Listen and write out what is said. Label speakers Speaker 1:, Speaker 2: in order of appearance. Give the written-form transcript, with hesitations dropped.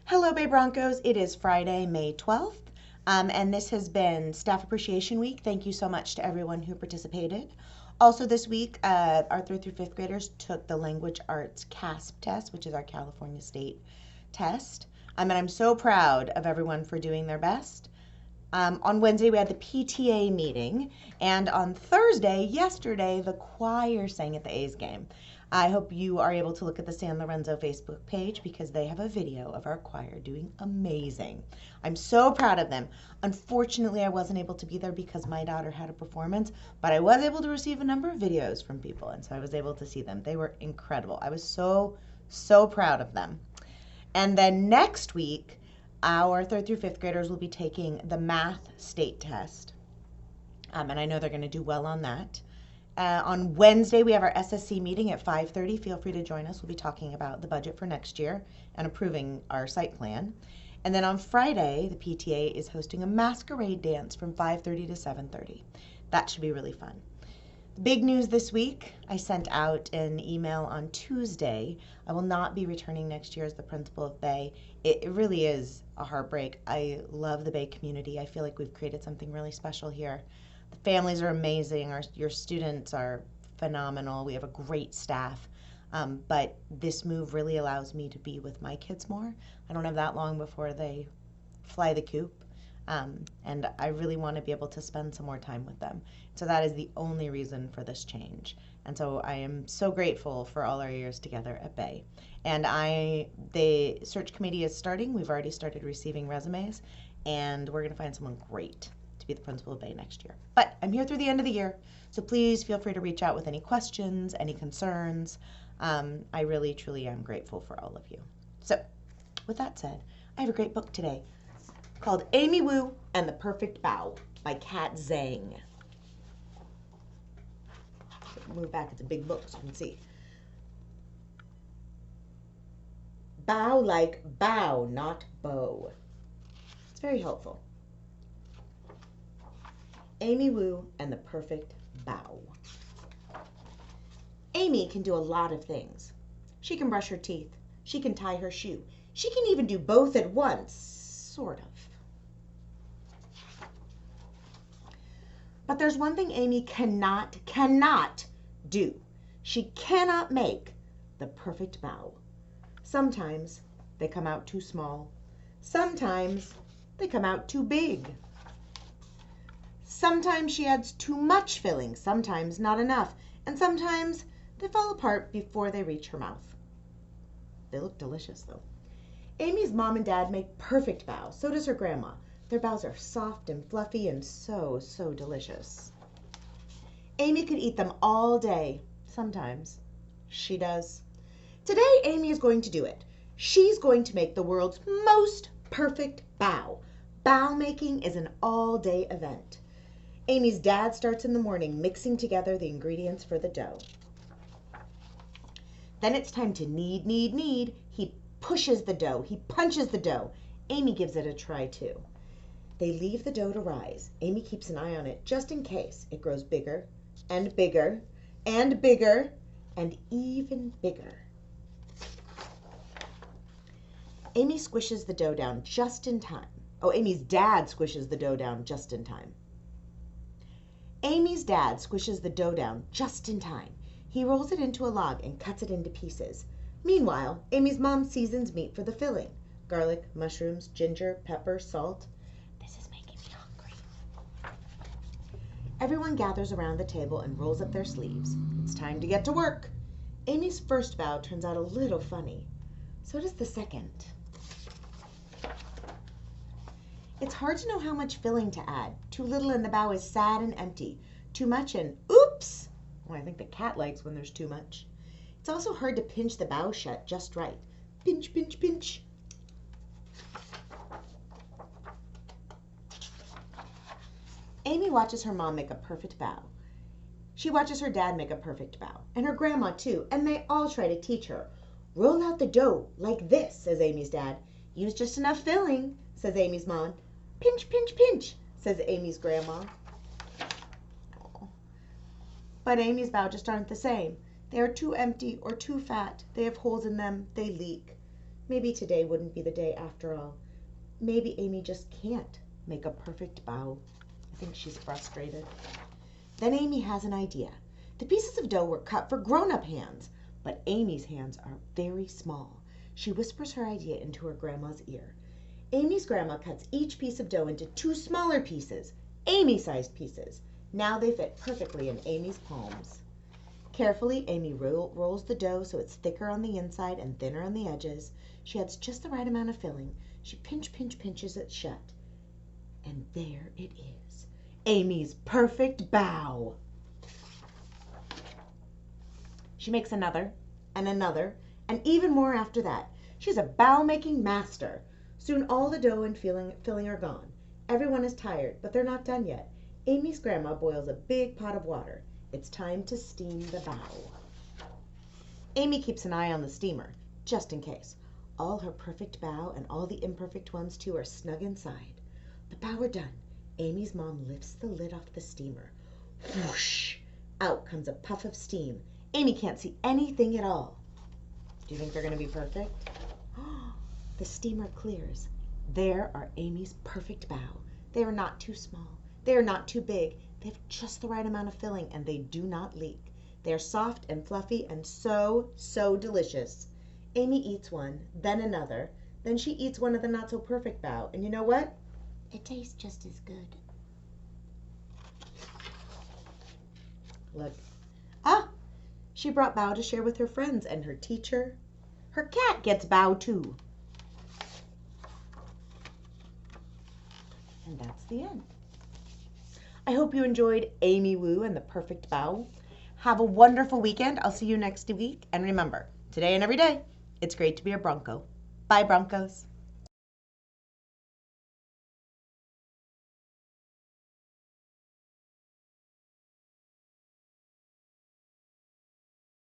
Speaker 1: Hello, Bay Broncos. It is Friday, May 12th, and this has been Staff Appreciation Week. Thank you so much to everyone who participated. Also this week, our 3rd through 5th graders took the Language Arts CASP test, which is our California State test. And I'm so proud of everyone for doing their best. On Wednesday, we had the PTA meeting, and on Thursday, yesterday, the choir sang at the A's game. I hope you are able to look at the San Lorenzo Facebook page because they have a video of our choir doing amazing. I'm so proud of them. Unfortunately, I wasn't able to be there because my daughter had a performance, but I was able to receive a number of videos from people, and so I was able to see them. They were incredible. I was so proud of them. And then next week, our 3rd through 5th graders will be taking the math state test, and I know they're going to do well on that. On Wednesday, we have our SSC meeting at 5:30. Feel free to join us. We'll be talking about the budget for next year and approving our site plan. And then on Friday, the PTA is hosting a masquerade dance from 5:30 to 7:30. That should be really fun. Big news this week, I sent out an email on Tuesday. I will not be returning next year as the principal of Bay. It really is a heartbreak. I love the Bay community. I feel like we've created something really special here. The families are amazing. Your students are phenomenal. We have a great staff. But this move really allows me to be with my kids more. I don't have that long before they fly the coop. And I really want to be able to spend some more time with them. So that is the only reason for this change. And so I am so grateful for all our years together at Bay. And the search committee is starting. We've already started receiving resumes, and we're going to find someone great to be the principal of Bay next year. But I'm here through the end of the year, so please feel free to reach out with any questions, any concerns. I really, truly am grateful for all of you. So with that said, I have a great book today called Amy Wu and the Perfect Bao by Kat Zhang. Move back, it's a big book so you can see. Bao like bow, not bow. It's very helpful. Amy Wu and the Perfect Bao. Amy can do a lot of things. She can brush her teeth. She can tie her shoe. She can even do both at once, sort of. But there's one thing Amy cannot do. She cannot make the perfect bao. Sometimes they come out too small. Sometimes they come out too big. Sometimes she adds too much filling, sometimes not enough, and sometimes they fall apart before they reach her mouth. They look delicious though. Amy's mom and dad make perfect bao. So does her grandma. Their baos are soft and fluffy and so delicious. Amy could eat them all day. Sometimes. She does. Today, Amy is going to do it. She's going to make the world's most perfect bao. Bao making is an all-day event. Amy's dad starts in the morning mixing together the ingredients for the dough. Then it's time to knead. He pushes the dough. He punches the dough. Amy gives it a try too. They leave the dough to rise. Amy keeps an eye on it just in case it grows bigger and bigger and bigger and even bigger. Amy squishes the dough down just in time. Oh, Amy's dad squishes the dough down just in time. Amy's dad squishes the dough down just in time. He rolls it into a log and cuts it into pieces. Meanwhile, Amy's mom seasons meat for the filling. Garlic, mushrooms, ginger, pepper, salt. This is making me hungry. Everyone gathers around the table and rolls up their sleeves. It's time to get to work. Amy's first bao turns out a little funny. So does the second. It's hard to know how much filling to add. Too little and the bao is sad and empty. Too much and oops! Oh, I think the cat likes when there's too much. It's also hard to pinch the bao shut just right. Pinch, pinch, pinch. Amy watches her mom make a perfect bao. She watches her dad make a perfect bao, and her grandma too, and they all try to teach her. Roll out the dough like this, says Amy's dad. Use just enough filling, says Amy's mom. Pinch, pinch, pinch, says Amy's grandma. But Amy's bao just aren't the same. They are too empty or too fat. They have holes in them. They leak. Maybe today wouldn't be the day after all. Maybe Amy just can't make a perfect bow. I think she's frustrated. Then Amy has an idea. The pieces of dough were cut for grown-up hands, but Amy's hands are very small. She whispers her idea into her grandma's ear. Amy's grandma cuts each piece of dough into 2 smaller pieces, Amy-sized pieces. Now they fit perfectly in Amy's palms. Carefully, Amy rolls the dough so it's thicker on the inside and thinner on the edges. She adds just the right amount of filling. She pinches it shut. And there it is. Amy's perfect bow. She makes another, and even more after that. She's a bow-making master. Soon all the dough and filling are gone. Everyone is tired, but they're not done yet. Amy's grandma boils a big pot of water. It's time to steam the bow. Amy keeps an eye on the steamer, just in case. All her perfect bow and all the imperfect ones too are snug inside. The bow are done. Amy's mom lifts the lid off the steamer. Whoosh! Out comes a puff of steam. Amy can't see anything at all. Do you think they're going to be perfect? The steamer clears. There are Amy's perfect bow. They are not too small. They are not too big. They have just the right amount of filling, and they do not leak. They are soft and fluffy and so, so delicious. Amy eats one, then another. Then she eats one of the not-so-perfect bow. And you know what? It tastes just as good. Look. Ah! She brought Bao to share with her friends and her teacher. Her cat gets Bao too. And that's the end. I hope you enjoyed Amy Wu and the Perfect Bao. Have a wonderful weekend. I'll see you next week. And remember, today and every day, it's great to be a Bronco. Bye, Broncos.